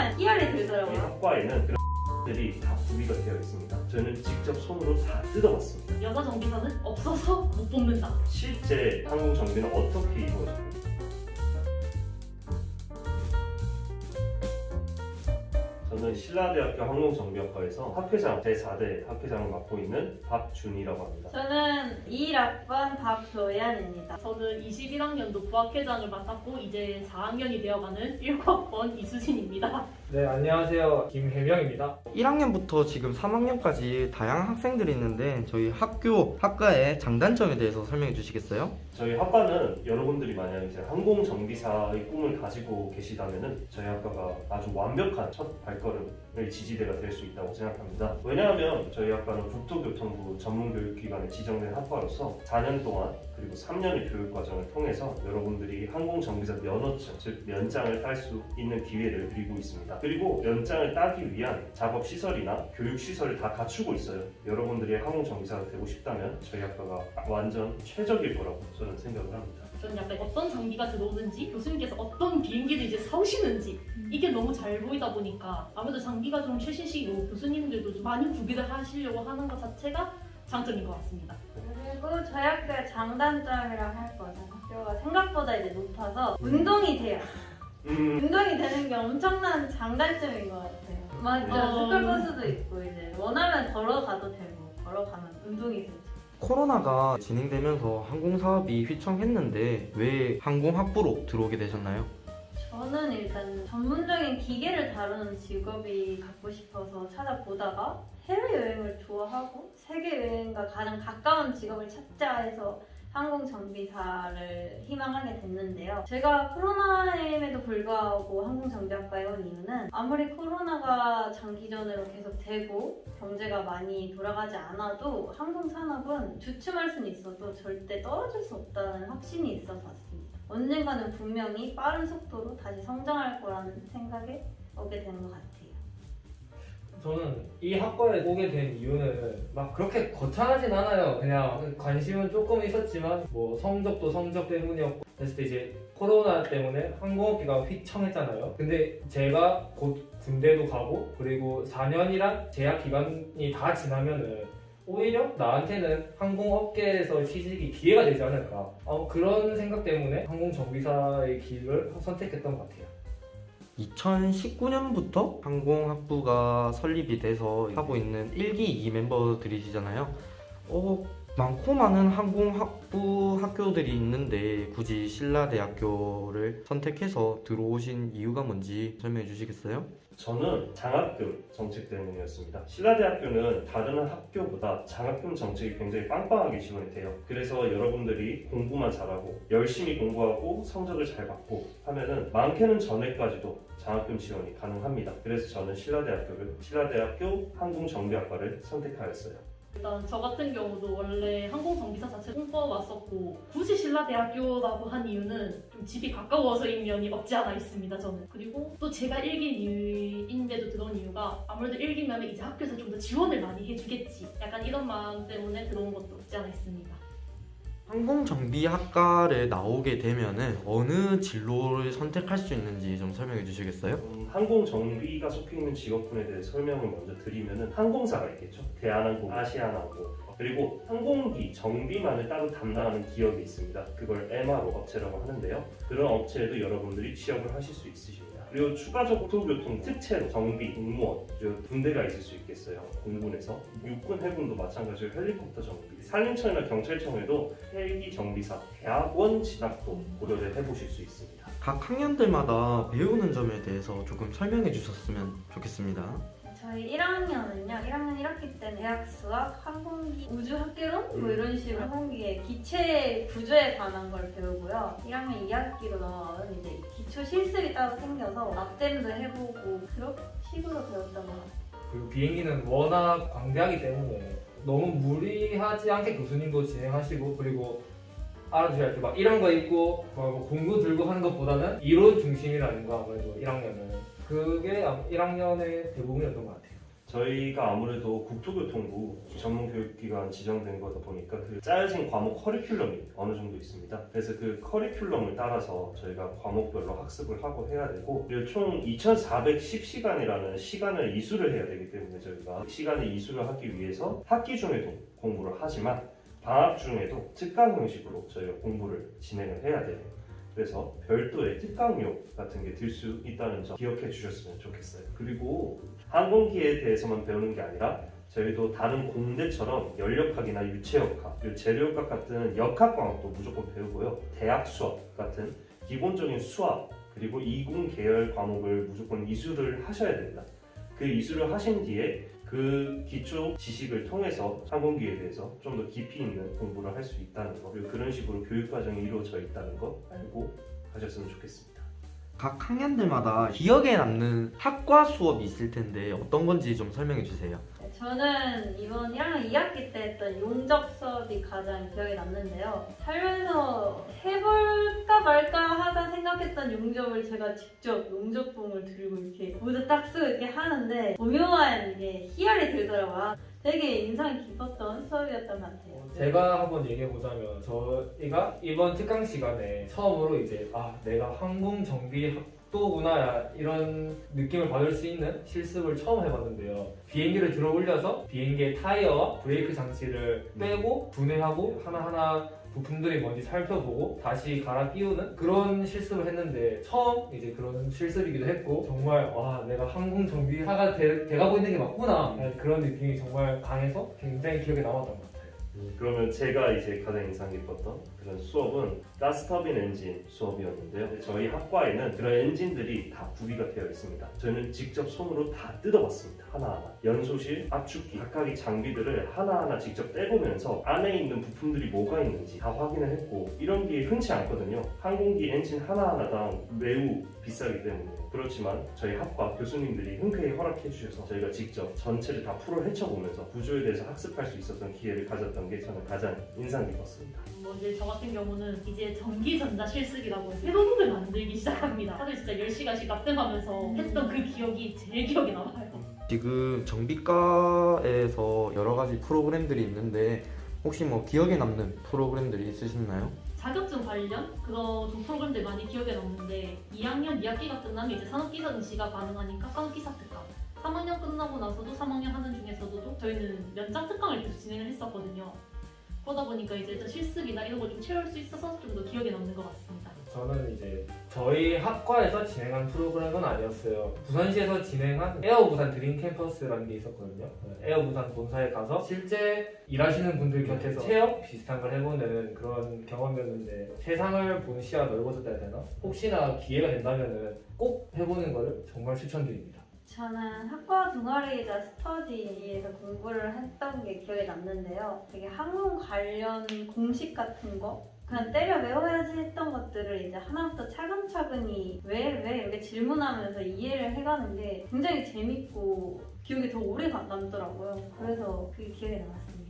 약간 희열이 이 들더라고요. 학과에는 그런 들이 다 구비가 되어 있습니다. 저는 직접 손으로 다 뜯어봤습니다. 여자 정비사는 없어서 못 뽑는다. 실제 항공 정비는 어떻게 이루어지고 저는 신라대학교 항공정비학과에서 학회장 제4대 학회장을 맡고 있는 박준이라고 합니다. 저는 21학번 박도연입니다. 저는 21학년도 부학회장을 맡았고 이제 4학년이 되어가는 19학번 이수진입니다. 네, 안녕하세요. 김혜명입니다. 1학년부터 지금 3학년까지 다양한 학생들이 있는데 저희 학과의 장단점에 대해서 설명해 주시겠어요? 저희 학과는 여러분들이 만약 이제 항공정비사의 꿈을 가지고 계시다면은 저희 학과가 아주 완벽한 첫 발걸음의 지지대가 될 수 있다고 생각합니다. 왜냐하면 저희 학과는 국토교통부 전문교육기관에 지정된 학과로서 4년 동안 그리고 3년의 교육과정을 통해서 여러분들이 항공정비사 면허증, 즉 면장을 딸 수 있는 기회를 드리고 있습니다. 그리고 면장을 따기 위한 작업시설이나 교육시설을 다 갖추고 있어요. 여러분들이 항공정비사가 되고 싶다면 저희 학과가 완전 최적일 거라고 저는 생각을 합니다. 저는 약간 어떤 장비가 들어오는지 교수님께서 어떤 비행기를 이제 사오시는지 이게 너무 잘 보이다 보니까 아무래도 장비가 좀 최신식이고 교수님들도 좀 많이 구비를 하시려고 하는 것 자체가 장점인 것 같습니다. 그리고 저희 학교의 장단점이라고 할 거는 학교가 생각보다 이제 높아서 운동이 돼요. 운동이 되는 게 엄청난 장단점인 것 같아요. 맞죠. 스쿨버스도 있고 이제 원하면 걸어가도 되고 걸어가면 운동이 되죠. 코로나가 진행되면서 항공사업이 휘청했는데 왜 항공학부로 들어오게 되셨나요? 저는 일단 전문적인 기계를 다루는 직업이 갖고 싶어서 찾아보다가 해외여행을 좋아하고 세계여행과 가장 가까운 직업을 찾자 해서 항공정비사를 희망하게 됐는데요. 제가 코로나임에도 불구하고 항공정비학과에 온 이유는 아무리 코로나가 장기전으로 계속 되고 경제가 많이 돌아가지 않아도 항공산업은 주춤할 수는 있어도 절대 떨어질 수 없다는 확신이 있어서 왔습니다. 언젠가는 분명히 빠른 속도로 다시 성장할 거라는 생각에 오게 된 것 같아요. 저는 이 학과에 오게 된 이유는 막 그렇게 거창하진 않아요. 그냥 관심은 조금 있었지만 뭐 성적도 성적 때문이었고 했을 때 이제 코로나 때문에 항공업계가 휘청했잖아요. 근데 제가 곧 군대도 가고 그리고 4년이란 제약 기간이 다 지나면은 오히려 나한테는 항공업계에서 취직이 기회가 되지 않을까 그런 생각 때문에 항공정비사의 길을 선택했던 것 같아요. 2019년부터 항공학부가 설립이 돼서 하고 있는 1기, 2기 멤버들이시잖아요. 많고 많은 항공학부 학교들이 있는데 굳이 신라대학교를 선택해서 들어오신 이유가 뭔지 설명해 주시겠어요? 저는 장학금 정책 때문이었습니다. 신라대학교는 다른 학교보다 장학금 정책이 굉장히 빵빵하게 지원이 돼요. 그래서 여러분들이 공부만 잘하고 열심히 공부하고 성적을 잘 받고 하면은 많게는 전에까지도 장학금 지원이 가능합니다. 그래서 저는 신라대학교 항공정비학과를 선택하였어요. 일단 저 같은 경우도 원래 항공정비사 자체 꿈꿔왔었고 굳이 신라대학교라고 한 이유는 좀 집이 가까워서인 면이 없지 않아 있습니다. 저는. 그리고 또 제가 1기인데도 들어온 이유가 아무래도 1기면 이제 학교에서 좀 더 지원을 많이 해주겠지 약간 이런 마음 때문에 들어온 것도 없지 않아 있습니다. 항공정비학과를 나오게 되면은 어느 진로를 선택할 수 있는지 좀 설명해 주시겠어요? 항공정비가 속해 있는 직업군에 대해 설명을 먼저 드리면은 항공사가 있겠죠. 대한항공, 아시아나항공, 그리고 항공기 정비만을 따로 담당하는 기업이 있습니다. 그걸 MRO 업체라고 하는데요. 그런 업체에도 여러분들이 취업을 하실 수 있으십니다. 그리고 추가적으로 국토교통 특채로 정비, 공무원, 군대가 있을 수 있겠어요. 공군에서 육군, 해군도 마찬가지로 헬리콥터 정비, 산림청이나 경찰청에도 헬기 정비사 대학원 진학도 고려를 해보실 수 있습니다. 각 학년들마다 배우는 점에 대해서 조금 설명해 주셨으면 좋겠습니다. 저희 1학년은요, 1학년 1학기 때는 대학 수학, 항공기, 우주학개론 뭐 이런 식으로 항공기의 기체 구조에 관한 걸 배우고요. 1학년 2학기로 넘어가면 이제 기초 실습이 따로 생겨서 납땜도 해보고 그런 식으로 배웠던 것 같아요. 그리고 비행기는 워낙 광대하기 때문에 너무 무리하지 않게 교수님도 진행하시고 그리고 알아두셔야 할 때 막 이런 거 있고 뭐 공부 들고 하는 것보다는 이론 중심이라는 거 아무래도 1학년은 그게 1학년의 대부분이었던 것 같아요. 저희가 아무래도 국토교통부 전문교육기관 지정된 거다 보니까 그 짜여진 과목 커리큘럼이 어느 정도 있습니다. 그래서 그 커리큘럼을 따라서 저희가 과목별로 학습을 하고 해야 되고, 그리고 총 2,410시간이라는 시간을 이수를 해야 되기 때문에 저희가 시간을 이수를 하기 위해서 학기 중에도 공부를 하지만 방학 중에도 특강 형식으로 저희가 공부를 진행을 해야 돼요. 그래서 별도의 특강료 같은 게 들 수 있다는 점 기억해 주셨으면 좋겠어요. 그리고 항공기에 대해서만 배우는 게 아니라 저희도 다른 공대처럼 연력학이나 유체역학, 그리고 재료역학 같은 역학 과목도 무조건 배우고요. 대학 수업 같은 기본적인 수학, 그리고 이공 계열 과목을 무조건 이수를 하셔야 됩니다. 그 이수를 하신 뒤에 그 기초 지식을 통해서 항공기에 대해서 좀 더 깊이 있는 공부를 할 수 있다는 거, 그리고 그런 식으로 교육 과정이 이루어져 있다는 거 알고 가셨으면 좋겠습니다. 각 학년들마다 기억에 남는 학과 수업이 있을 텐데 어떤 건지 좀 설명해 주세요. 저는 이번 1학년 2학기 때 했던 용접 수업이 가장 기억에 남는데요. 살면서 해볼까 말까 하다 생각했던 용접을 제가 직접 용접봉을 들고 이렇게 모두 딱 쓰고 이렇게 하는데 오묘한 이게 희열이 들더라고요. 되게 인상 깊었던 수업이었던 것 같아요. 제가 한번 얘기해 보자면 저희가 이번 특강 시간에 처음으로 이제 내가 항공정비 학도구나 이런 느낌을 받을 수 있는 실습을 처음 해봤는데요. 비행기를 들어 올려서 비행기의 타이어와 브레이크 장치를 빼고 분해하고 하나하나 부품들이 뭔지 살펴보고 다시 갈아 끼우는 그런 실습을 했는데 처음 이제 그런 실습이기도 했고, 정말 내가 항공정비사가 돼가고 있는 게 맞구나, 그런 느낌이 정말 강해서 굉장히 기억에 남았던 것 같아요. 그러면 제가 이제 가장 인상 깊었던 그런 수업은 가스터빈 엔진 수업이었는데요. 저희 학과에는 그런 엔진들이 다 구비가 되어 있습니다. 저는 직접 손으로 다 뜯어봤습니다. 하나하나. 연소실, 압축기, 각각의 장비들을 하나하나 직접 떼보면서 안에 있는 부품들이 뭐가 있는지 다 확인을 했고, 이런 게 흔치 않거든요. 항공기 엔진 하나하나당 매우 비싸기 때문에. 그렇지만 저희 학과 교수님들이 흔쾌히 허락해 주셔서 저희가 직접 전체를 다 풀어 헤쳐보면서 구조에 대해서 학습할 수 있었던 기회를 가졌던 게 저는 가장 인상 깊었습니다. 이제 저 같은 경우는 이제 전기전자 실습이라고 해서 새로운걸 만들기 시작합니다. 다들 진짜 10시간씩 납득하면서 했던 그 기억이 제일 기억에 남아요. 지금 정비과에서 여러 가지 프로그램들이 있는데 혹시 뭐 기억에 남는 프로그램들이 있으셨나요? 자격증 관련 그런 좀 프로그램들 많이 기억에 남는데 2학년 2학기가 끝나면 이제 산업기사 응시가 가능하니까 산업기사 특강 3학년 끝나고 나서도 3학년 하는 중에서도 저희는 연장 특강을 계속 진행을 했었거든요. 그러다 보니까 이제 실습이나 이런 걸 좀 채울 수 있어서 좀 더 기억에 남는 것 같습니다. 저는 이제 저희 학과에서 진행한 프로그램은 아니었어요. 부산시에서 진행한 에어부산 드림 캠퍼스라는 게 있었거든요. 에어부산 본사에 가서 실제 일하시는 분들 곁에서 체험 비슷한 걸 해보는 그런 경험이었는데 세상을 보는 시야가 넓어졌다 해야 되나? 혹시나 기회가 된다면 꼭 해보는 걸 정말 추천드립니다. 저는 학과 동아리이자 스터디에서 공부를 했던 게 기억에 남는데요. 되게 항공 관련 공식 같은 거 그냥 때려 외워야지 했던 것들을 이제 하나부터 차근차근히 왜 이렇게 질문하면서 이해를 해가는 게 굉장히 재밌고 기억이 더 오래 남더라고요. 그래서 그게 기억에 남았습니다.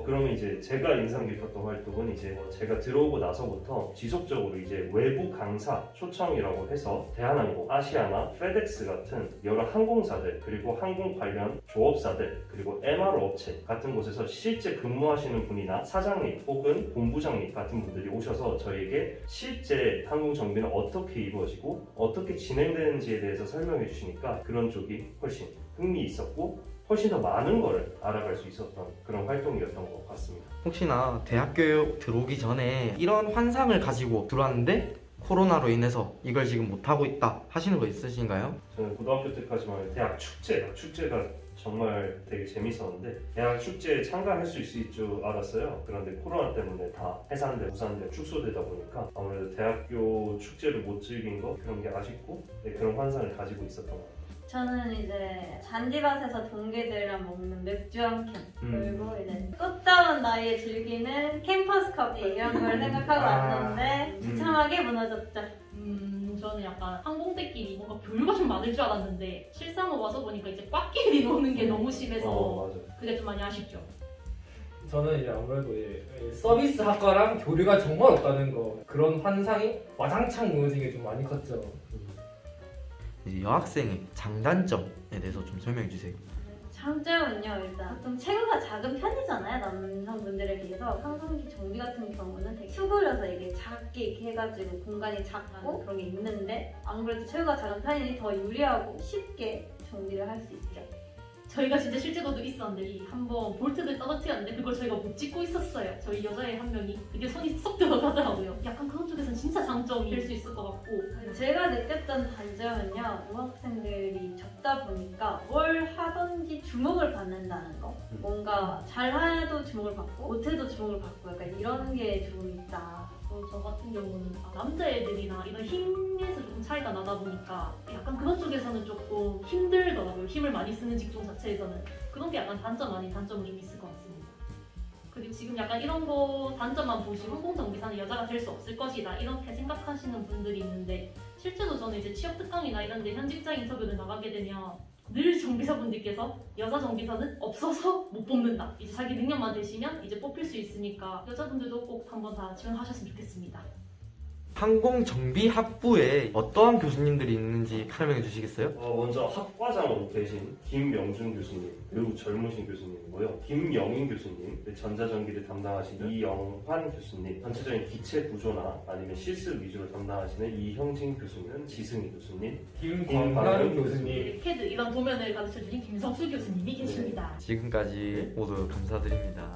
그러면 이제 제가 인상 깊었던 활동은 이제 제가 들어오고 나서부터 지속적으로 이제 외부 강사 초청이라고 해서 대한항공, 아시아나, 페덱스 같은 여러 항공사들, 그리고 항공 관련 조업사들, 그리고 MR 업체 같은 곳에서 실제 근무하시는 분이나 사장님 혹은 본부장님 같은 분들이 오셔서 저희에게 실제 항공 정비는 어떻게 이루어지고 어떻게 진행되는지에 대해서 설명해 주시니까 그런 쪽이 훨씬 흥미 있었고 훨씬 더 많은 거를 알아갈 수 있었던 그런 활동이었던 것 같습니다. 혹시나 대학교 들어오기 전에 이런 환상을 가지고 들어왔는데 코로나로 인해서 이걸 지금 못하고 있다 하시는 거 있으신가요? 저는 고등학교 때까지만 대학 축제가 정말 되게 재밌었는데 대학 축제에 참가할 수 있을 줄 알았어요. 그런데 코로나 때문에 다 해산돼, 무산돼, 축소되다 보니까 아무래도 대학교 축제를 못 즐긴 거 그런 게 아쉽고 그런 환상을 가지고 있었던 것 같아요. 저는 이제 잔디밭에서 동기들이랑 먹는 맥주 한 캔, 그리고 이제 꽃다운 나이에 즐기는 캠퍼스 커피 이런 걸 생각하고 왔는데 비참하게 무너졌죠. 저는 약간 항공대끼리 뭔가 교류가 좀 많을 줄 알았는데 실상으로 와서 보니까 이제 꽉끼리 노는 게 너무 심해서 맞아. 그게 좀 많이 아쉽죠. 저는 이제 아무래도 서비스 학과랑 교류가 정말 없다는 거, 그런 환상이 와장창 무너진 게 좀 많이 컸죠. 이제 여학생의 장단점에 대해서 좀 설명해 주세요. 장점은요, 일단 보통 체구가 작은 편이잖아요, 남성분들에 비해서. 항공기 정비 같은 경우는 되게 수그려서 이게 작게 이렇게 해가지고 공간이 작고 그런 게 있는데, 아무래도 체구가 작은 편이니 더 유리하고 쉽게 정비를 할 수 있죠. 저희가 진짜 실제로도 있었는데 한번 볼트를 떨어뜨렸는데 그걸 저희가 못 찍고 있었어요. 저희 여자애 한 명이 이게 손이 쏙 들어가더라고요. 약간 그런 쪽에서는 진짜 장점이 될 수 있을 것 같고. 제가 느꼈던 단점은요, 유학생들이 적다 보니까 뭘 하든지 주목을 받는다는 거. 뭔가 잘해도 주목을 받고 못해도 주목을 받고 약간 이런 게 좀 있다. 저 같은 경우는 남자애들이나 이런 힘에서 조금 차이가 나다 보니까 약간 그런 쪽에서는 조금 힘들더라고요. 힘을 많이 쓰는 직종 자체에서는 그런 게 약간 단점 아닌 단점은 좀 있을 것 같습니다. 그리고 지금 약간 이런 거 단점만 보시고 항공정비사는 여자가 될 수 없을 것이다 이렇게 생각하시는 분들이 있는데, 실제로 저는 이제 취업 특강이나 이런 데 현직자 인터뷰를 나가게 되면 늘 정비사분들께서 여자 정비사는 없어서 못 뽑는다. 이제 자기 능력만 되시면 이제 뽑힐 수 있으니까 여자분들도 꼭 한번 다 지원하셨으면 좋겠습니다. 항공정비학부에 어떠한 교수님들이 있는지 설명해 주시겠어요? 먼저 학과장 대신 김명준 교수님, 매우 젊으신 교수님이고요. 김영인 교수님, 전자전기를 담당하시는 이영환 교수님, 전체적인 기체 구조나 아니면 실습 위주로 담당하시는 이형진 교수님, 지승희 교수님, 김광현 교수님. 캐드 이런 도면을 가르쳐주신 김성수 교수님이 계십니다. 지금까지 모두 감사드립니다.